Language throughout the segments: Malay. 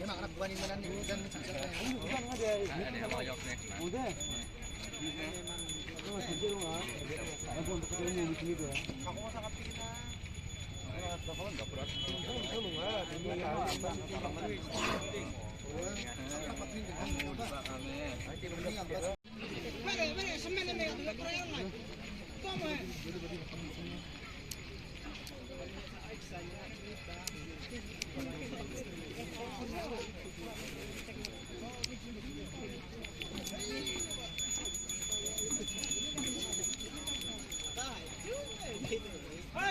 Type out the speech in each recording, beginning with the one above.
anak buah ini mana nih dan Ada yang mau jawab nih. Udah. Oh, sedih lu ah. Aku untuk ketemu di sini tuh. Aku mau sangat kita.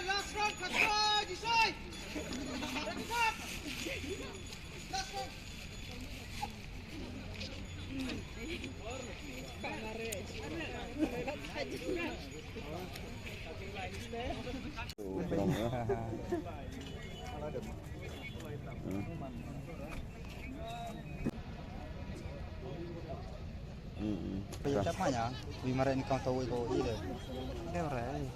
Last round, control, decide. Last round. Siapanya? Bimara ini kau tahu itu ini. Dia orang.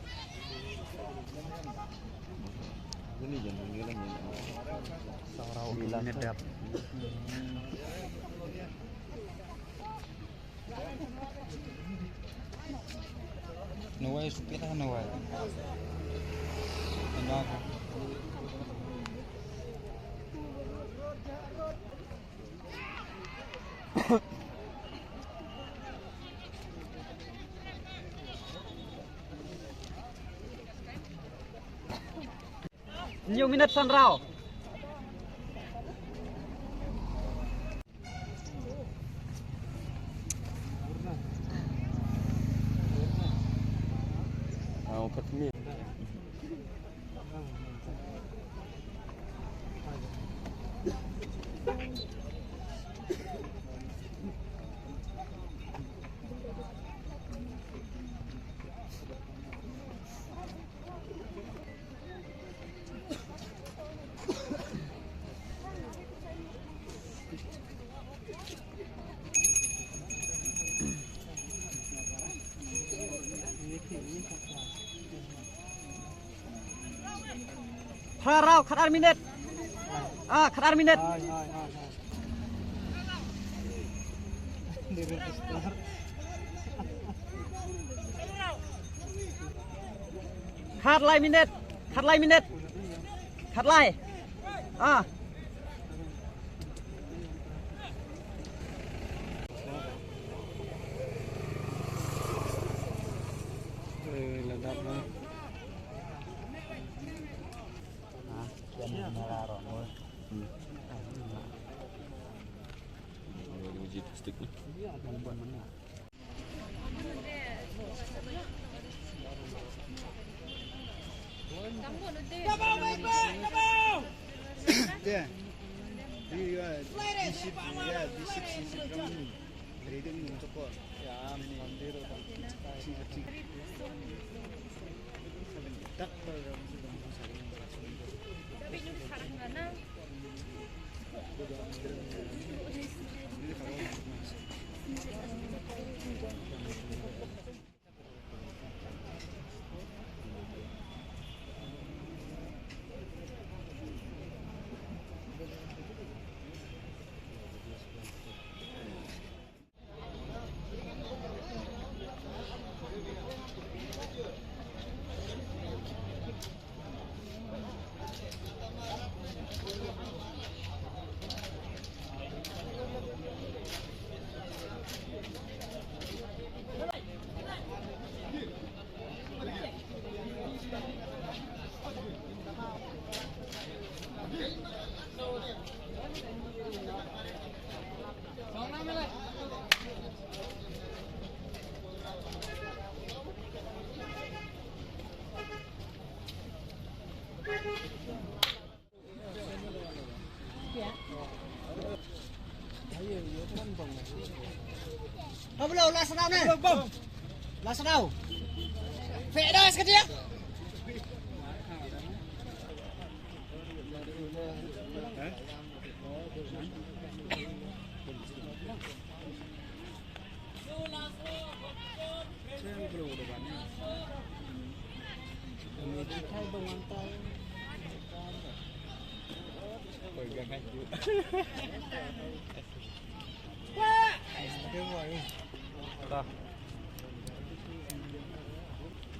Ini jangan bilang ya. Saurau bilang nedap. Nuai supira nuai. Kenapa? Nhiều minute sân rau. Mau ketemu. Rau, kadar minute. Kadar minute. Khát lại minute. Khát lại minute. Khát lại. Ledapnya. Yang merah rono. Uji plastik nih. Iya, bukan mana. Dia. Dia disip kamu. Dari itu ini untuk kok. Ya, ini mandiro kan. Tak tapi nyum sarang gana Không đâu, last round này. Last round. Vẽ đây cái gì? Dah.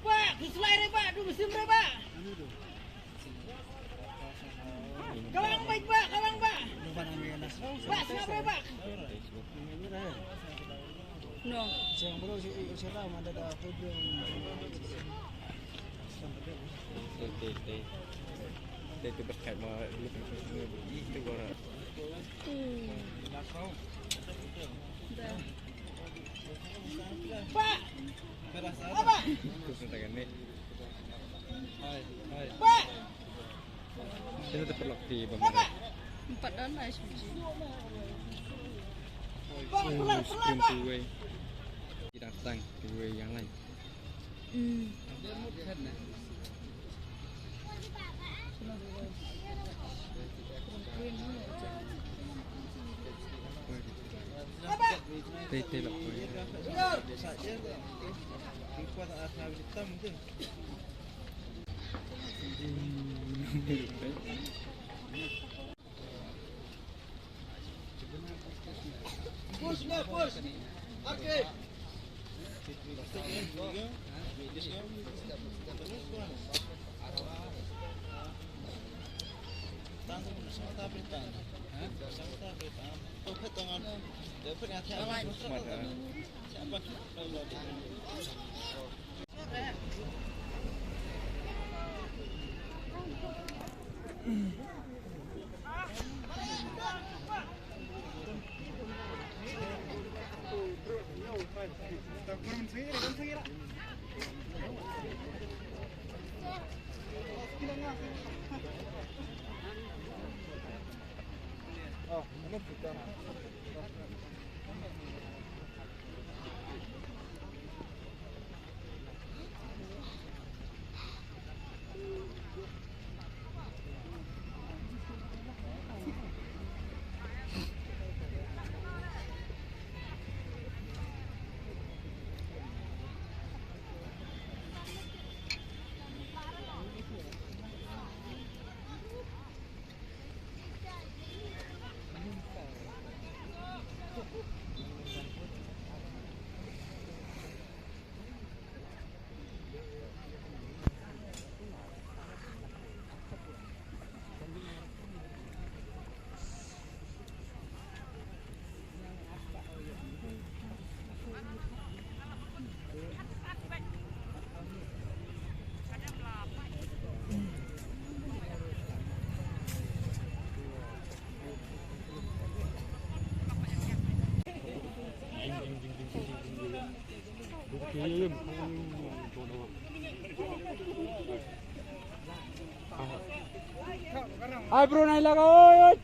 Pak, diselai deh Pak, dulu sim deh Pak. Kalang baik Pak, kalang Pak. Pak, siapa deh Pak? No. Đây tôi bắt kẹt mà lúc người bị tôi gọi là Pak. Apa? terus tangan ni. Pak. Kita terpelak di Apa? bawah. 4 dolar suji. Pak, pelan Stream Pak. two way. Tidak datang two way yang lain. Apa? Tete lah. Push nggak push. Oke. Ay bro, naila ka, oy!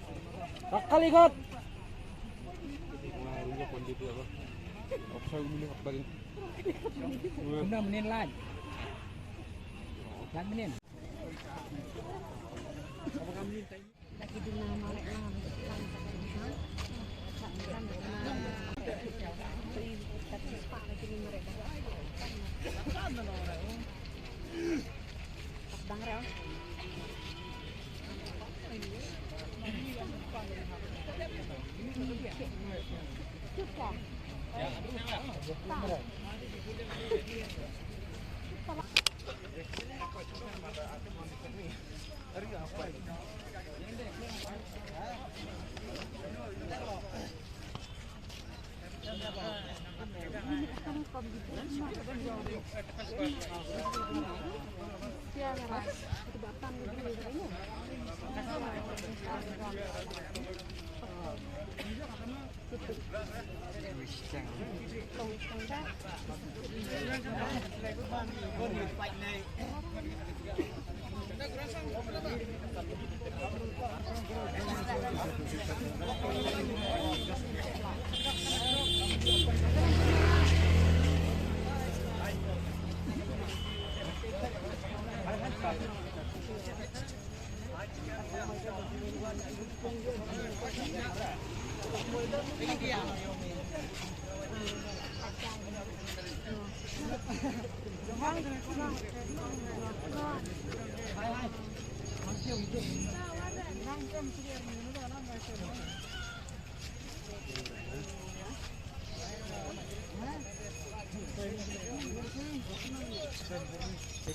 Kakalikot! Benda menin lan. Lan menin.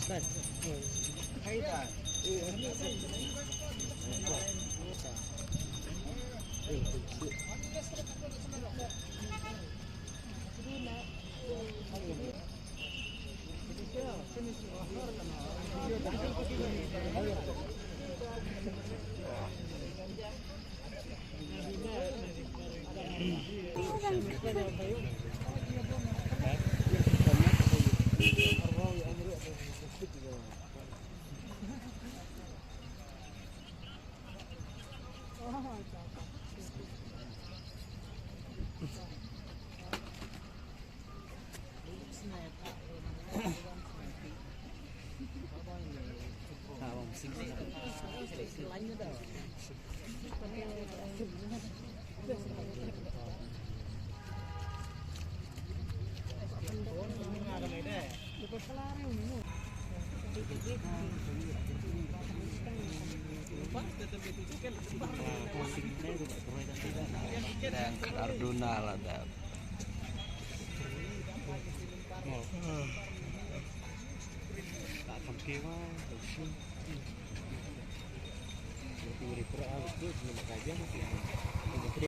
Dan Cardona lah dah. Tak sampai mah. Lebih kurang aku cuma kajian masih.